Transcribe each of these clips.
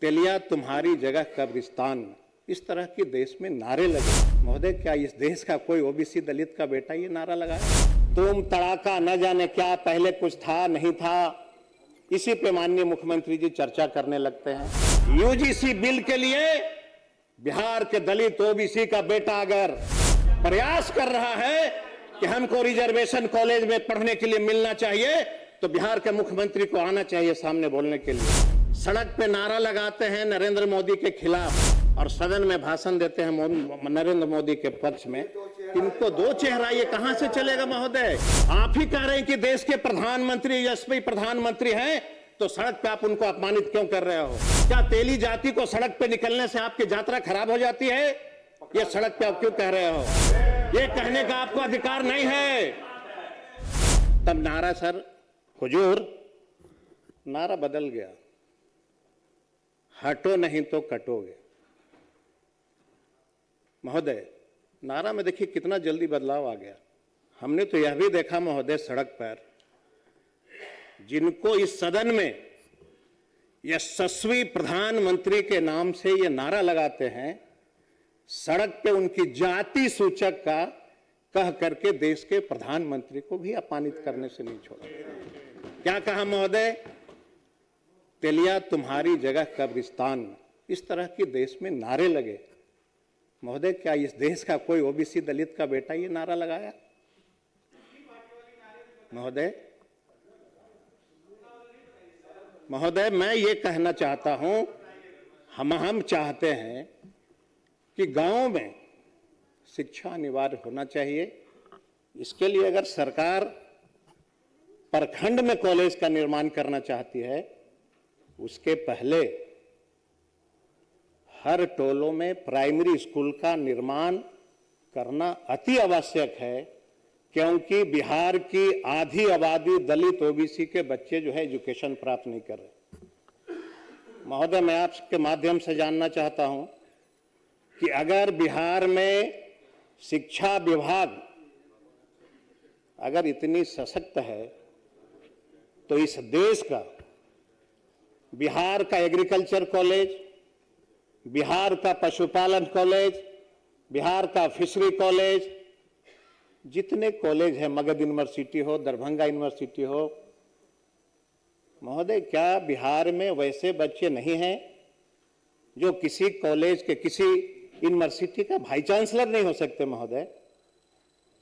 तेलिया तुम्हारी जगह कब्रिस्तान में, इस तरह की देश में नारे लगे। महोदय, क्या इस देश का कोई ओबीसी दलित का बेटा ये नारा लगाया? तुम तड़ाका न जाने क्या, पहले कुछ था नहीं था, इसी पे माननीय मुख्यमंत्री जी चर्चा करने लगते हैं। यूजीसी बिल के लिए बिहार के दलित ओबीसी का बेटा अगर प्रयास कर रहा है कि हमको रिजर्वेशन कॉलेज में पढ़ने के लिए मिलना चाहिए, तो बिहार के मुख्यमंत्री को आना चाहिए सामने बोलने के लिए। सड़क पे नारा लगाते हैं नरेंद्र मोदी के खिलाफ और सदन में भाषण देते हैं नरेंद्र मोदी के पक्ष में। इनको दो चेहरा, ये कहां से चलेगा महोदय? आप ही कह रहे हैं कि देश के प्रधानमंत्री यशस्वी प्रधानमंत्री हैं, तो सड़क पे आप उनको अपमानित क्यों कर रहे हो? क्या तेली जाति को सड़क पे निकलने से आपकी यात्रा खराब हो जाती है? ये सड़क पे आप क्यों कह रहे हो? ये कहने का आपको अधिकार नहीं है। तब नारा सर हुजूर, नारा बदल गया, हटो नहीं तो कटोगे। महोदय, नारा में देखिए कितना जल्दी बदलाव आ गया। हमने तो यह भी देखा महोदय, सड़क पर जिनको इस सदन में यशस्वी प्रधानमंत्री के नाम से ये नारा लगाते हैं, सड़क पे उनकी जाति सूचक का कह करके देश के प्रधानमंत्री को भी अपमानित करने से नहीं छोड़ा। क्या कहा महोदय? तेलिया तुम्हारी जगह कब्रिस्तान में, इस तरह की देश में नारे लगे। महोदय, क्या इस देश का कोई ओबीसी दलित का बेटा ये नारा लगाया? महोदय, मैं ये कहना चाहता हूं, हम चाहते हैं कि गांव में शिक्षा अनिवार्य होना चाहिए। इसके लिए अगर सरकार प्रखंड में कॉलेज का निर्माण करना चाहती है, उसके पहले हर टोलों में प्राइमरी स्कूल का निर्माण करना अति आवश्यक है, क्योंकि बिहार की आधी आबादी दलित ओबीसी के बच्चे जो है एजुकेशन प्राप्त नहीं कर रहे। महोदय, मैं आपके माध्यम से जानना चाहता हूं कि अगर बिहार में शिक्षा विभाग अगर इतनी सशक्त है, तो इस देश का बिहार का एग्रीकल्चर कॉलेज, बिहार का पशुपालन कॉलेज, बिहार का फिशरी कॉलेज, जितने कॉलेज हैं, मगध यूनिवर्सिटी हो, दरभंगा यूनिवर्सिटी हो, महोदय, क्या बिहार में वैसे बच्चे नहीं हैं जो किसी कॉलेज के, किसी यूनिवर्सिटी का वाइस चांसलर नहीं हो सकते? महोदय,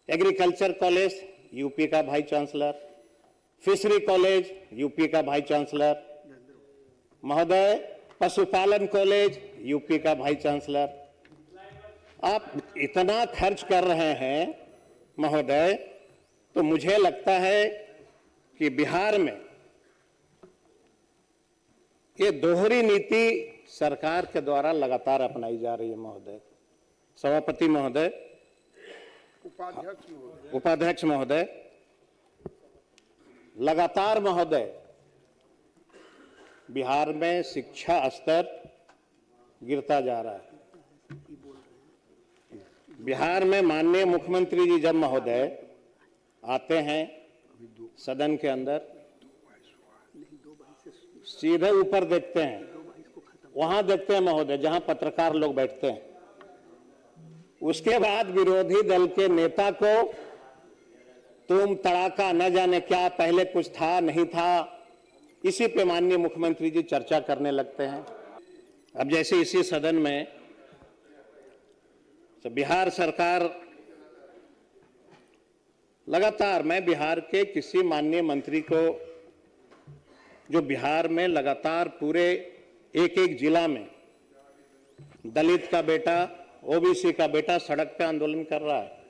एग्रीकल्चर कॉलेज यूपी का vice chancellor, fishery college UP का वाइस चांसलर, महोदय पशुपालन कॉलेज यूपी का वाइस चांसलर। आप इतना खर्च कर रहे हैं महोदय, तो मुझे लगता है कि बिहार में ये दोहरी नीति सरकार के द्वारा लगातार अपनाई जा रही है। महोदय सभापति महोदय, उपाध्यक्ष महोदय, लगातार महोदय बिहार में शिक्षा स्तर गिरता जा रहा है। बिहार में माननीय मुख्यमंत्री जी जब महोदय आते हैं सदन के अंदर, सीधे ऊपर देखते हैं, वहां देखते हैं महोदय जहां पत्रकार लोग बैठते हैं। उसके बाद विरोधी दल के नेता को तुम तड़ाका न जाने क्या, पहले कुछ था नहीं था, इसी पे माननीय मुख्यमंत्री जी चर्चा करने लगते हैं। अब जैसे इसी सदन में तो बिहार सरकार लगातार, मैं बिहार के किसी माननीय मंत्री को जो बिहार में लगातार पूरे एक एक जिला में दलित का बेटा, ओबीसी का बेटा सड़क पे आंदोलन कर रहा है,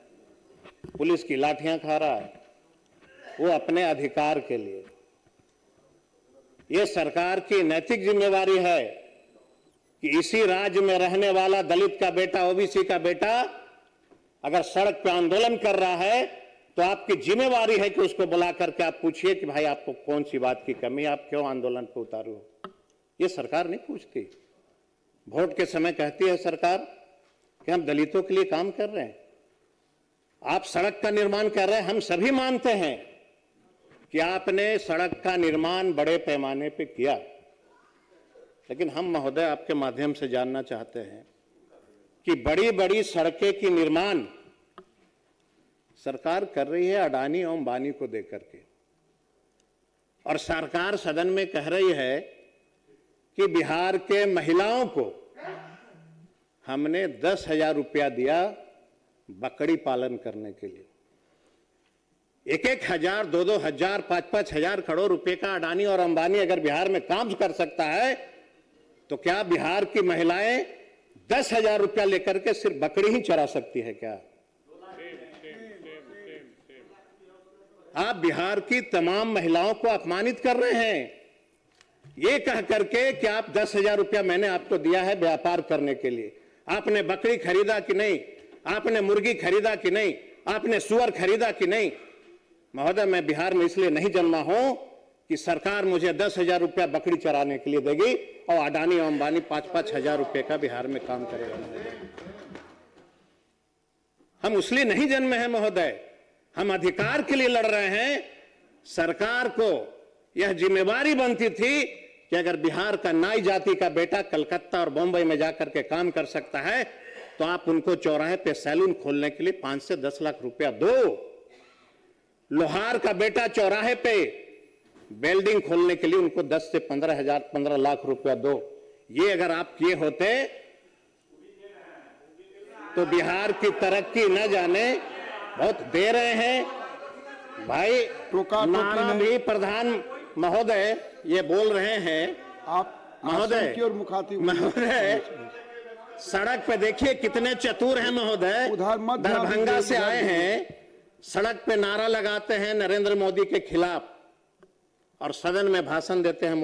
पुलिस की लाठियां खा रहा है, वो अपने अधिकार के लिए। ये सरकार की नैतिक जिम्मेवारी है कि इसी राज्य में रहने वाला दलित का बेटा, ओबीसी का बेटा अगर सड़क पे आंदोलन कर रहा है, तो आपकी जिम्मेवारी है कि उसको बुला करके आप पूछिए कि भाई आपको कौन सी बात की कमी है, आप क्यों आंदोलन पे उतारे हो। ये सरकार नहीं पूछती। वोट के समय कहती है सरकार कि हम दलितों के लिए काम कर रहे हैं, आप सड़क का निर्माण कर रहे हैं। हम सभी मानते हैं कि आपने सड़क का निर्माण बड़े पैमाने पे किया, लेकिन हम महोदय आपके माध्यम से जानना चाहते हैं कि बड़ी बड़ी सड़कें की निर्माण सरकार कर रही है अडानी और अंबानी को देकर के, और सरकार सदन में कह रही है कि बिहार के महिलाओं को हमने 10,000 रुपया दिया बकरी पालन करने के लिए। 1-1 हजार, 2-2 हजार, 5-5 हजार करोड़ रुपए का अडानी और अंबानी अगर बिहार में काम कर सकता है, तो क्या बिहार की महिलाएं 10,000 रुपया लेकर के सिर्फ बकरी ही चरा सकती है क्या? आप बिहार की तमाम महिलाओं को अपमानित कर रहे हैं, ये कह करके कि आप 10,000 रुपया मैंने आपको दिया है व्यापार करने के लिए। आपने बकरी खरीदा कि नहीं? आपने मुर्गी खरीदा कि नहीं? आपने सुअर खरीदा कि नहीं? महोदय, मैं बिहार में इसलिए नहीं जन्मा हूं कि सरकार मुझे 10,000 रुपया बकरी चराने के लिए देगी और अडानी और अंबानी 5-5 हजार रुपए का बिहार में काम करेगा। हम इसलिए नहीं जन्मे हैं महोदय, हम अधिकार के लिए लड़ रहे हैं। सरकार को यह जिम्मेवारी बनती थी कि अगर बिहार का नाई जाति का बेटा कलकत्ता और बॉम्बे में जाकर के काम कर सकता है, तो आप उनको चौराहे पे सैलून खोलने के लिए 5 से 10 लाख रुपया दो। लोहार का बेटा चौराहे पे वेल्डिंग खोलने के लिए उनको 10 से 15 लाख रुपया दो। ये अगर आप किए होते तो बिहार की तरक्की न जाने बहुत दे रहे हैं भाई। नारा भी प्रधान महोदय ये बोल रहे हैं, आप महोदय सड़क पे देखिए कितने चतुर हैं महोदय। दरभंगा से आए हैं, सड़क पे नारा लगाते हैं नरेंद्र मोदी के खिलाफ और सदन में भाषण देते हैं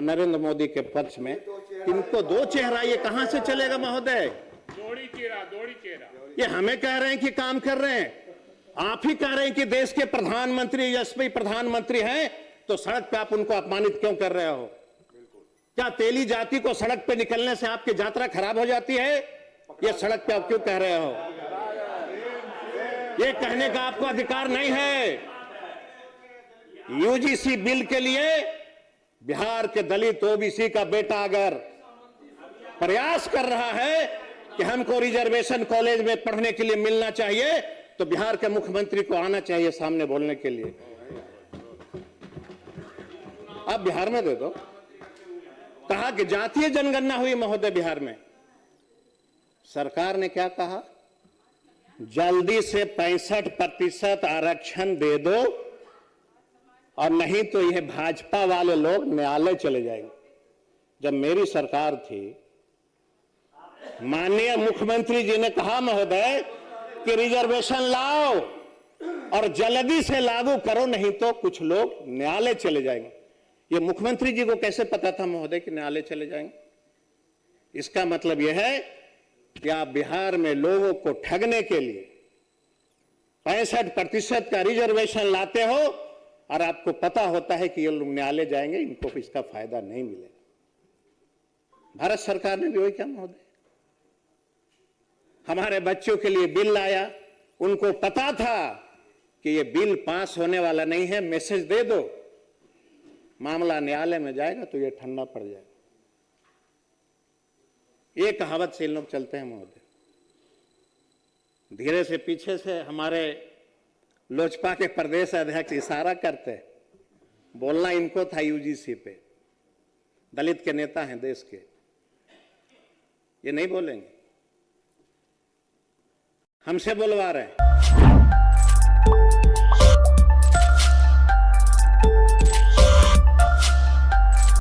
नरेंद्र मोदी के पक्ष में। इनको दो चेहरा, ये कहां से चलेगा महोदय? दौड़ी चेहरा। ये हमें कह रहे हैं कि काम कर रहे हैं, आप ही कह रहे हैं कि देश के प्रधानमंत्री, यशस्वी प्रधानमंत्री हैं, तो सड़क पे आप उनको अपमानित क्यों कर रहे हो? क्या तेली जाति को सड़क पे निकलने से आपकी यात्रा खराब हो जाती है? ये सड़क पे आप क्यों कह रहे हो? ये कहने का आपको अधिकार नहीं है। यूजीसी बिल के लिए बिहार के दलित ओबीसी का बेटा अगर प्रयास कर रहा है कि हमको रिजर्वेशन कॉलेज में पढ़ने के लिए मिलना चाहिए, तो बिहार के मुख्यमंत्री को आना चाहिए सामने बोलने के लिए। आप बिहार में दे दो। कहा कि जातीय जनगणना हुई महोदय बिहार में, सरकार ने क्या कहा? जल्दी से 65% आरक्षण दे दो, और नहीं तो यह भाजपा वाले लोग न्यायालय चले जाएंगे। जब मेरी सरकार थी, माननीय मुख्यमंत्री जी ने कहा महोदय कि रिजर्वेशन लाओ और जल्दी से लागू करो, नहीं तो कुछ लोग न्यायालय चले जाएंगे। ये मुख्यमंत्री जी को कैसे पता था महोदय कि न्यायालय चले जाएंगे? इसका मतलब यह है कि आप बिहार में लोगों को ठगने के लिए 65% का रिजर्वेशन लाते हो और आपको पता होता है कि ये लोग न्यायालय जाएंगे, इनको इसका फायदा नहीं मिलेगा। भारत सरकार ने भी वही किया महोदय। हमारे बच्चों के लिए बिल लाया, उनको पता था कि ये बिल पास होने वाला नहीं है, मैसेज दे दो, मामला न्यायालय में जाएगा तो ये ठंडा पड़ जाएगा। ये कहावत से इन लोग चलते हैं महोदय। धीरे से पीछे से हमारे लोजपा के प्रदेश अध्यक्ष इशारा करते हैं, बोलना इनको था यूजीसी पे, दलित के नेता हैं देश के, ये नहीं बोलेंगे, हमसे बुलवा रहे हैं।